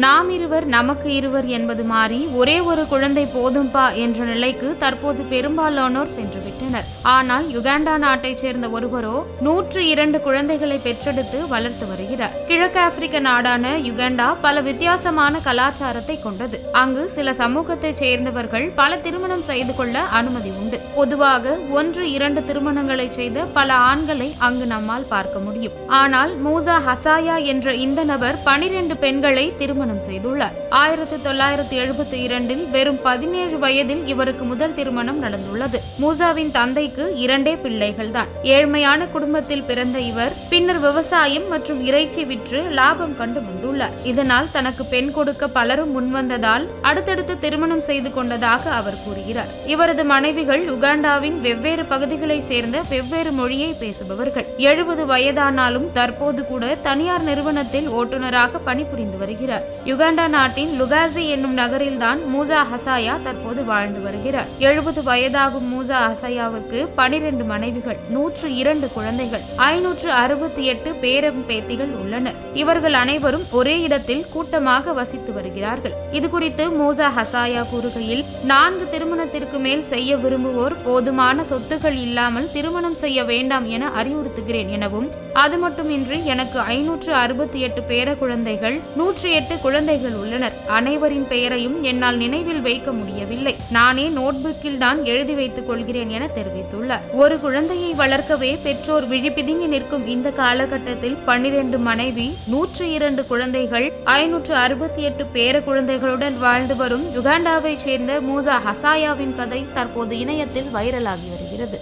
நாம் இருவர் நமக்கு இருவர் என்பது மாறி ஒரே ஒரு குழந்தை போதும்பா என்ற நிலைக்கு தற்போது பெரும்பாலானோர் சென்றுவிட்டனர். ஆனால் யுகாண்டா நாட்டைச் சேர்ந்த ஒருவரோ 102 குழந்தைகளை பெற்றெடுத்து வளர்த்து வருகிறார். கிழக்கு ஆப்பிரிக்க நாடான யுகாண்டா பல வித்தியாசமான கலாச்சாரத்தை கொண்டது. அங்கு சில சமூகத்தைச் சேர்ந்தவர்கள் பல திருமணம் செய்து கொள்ள அனுமதி உண்டு. பொதுவாக 1-2 திருமணங்களை செய்த பல ஆண்களை அங்கு நம்மால் பார்க்க முடியும். ஆனால் மூசா ஹசாயா என்ற இந்த நபர் 12 பெண்களை திருமணம் செய்துள்ளார். 1972 வெறும் 17 வயதில் இவருக்கு முதல் திருமணம் நடந்துள்ளது. மூசாவின் தந்தைக்கு 2 பிள்ளைகள் தான். ஏழ்மையான குடும்பத்தில் பிறந்த இவர் பின்னர் விவசாயம் மற்றும் இறைச்சி விற்று லாபம் கண்டு வந்துள்ளார். இதனால் தனக்கு பெண் கொடுக்க பலரும் முன்வந்ததால் அடுத்தடுத்து திருமணம் செய்து கொண்டதாக அவர் கூறுகிறார். இவரது மனைவிகள் உகாண்டாவின் வெவ்வேறு பகுதிகளை சேர்ந்த வெவ்வேறு மொழியை பேசுபவர்கள். 70 வயதானாலும் தற்போது கூட தனியார் நிறுவனத்தில் ஓட்டுநராக பணிபுரிந்து வருகிறார். யுகாண்டா நாட்டின் லுகாசி என்னும் நகரில்தான் மூசா ஹசாயா தற்போது வாழ்ந்து வருகிறார். 70 வயதாகும் மூசா ஹசாயாவிற்கு 12 மனைவிகள், 102 குழந்தைகள், 568 பேரம் பேத்திகள் உள்ளனர். இவர்கள் அனைவரும் ஒரே இடத்தில் கூட்டமாக வசித்து வருகிறார்கள். இதுகுறித்து மூசா ஹசாயா கூறுகையில், 4 திருமணத்திற்கு மேல் செய்ய விரும்புவோர் போதுமான சொத்துக்கள் இல்லாமல் திருமணம் செய்ய வேண்டாம் என அறிவுறுத்துகிறேன் எனவும், அது மட்டுமின்றி எனக்கு 568 பேர குழந்தைகள், 108 குழந்தைகள் உள்ளனர். அனைவரின் பெயரையும் என்னால் நினைவில் வைக்க முடியவில்லை. நானே நோட்புக்கில் தான் எழுதி வைத்துக் கொள்கிறேன் என தெரிவித்துள்ளார். ஒரு குழந்தையை வளர்க்கவே பெற்றோர் விழிப்பிதுங்கி நிற்கும் இந்த காலகட்டத்தில் 12 மனைவி, 102 குழந்தைகள், 568 பேர குழந்தைகளுடன் வாழ்ந்து வரும் யுகாண்டாவை சேர்ந்த மூசா ஹசாயாவின் கதை தற்போது இணையத்தில் வைரலாகி வருகிறது.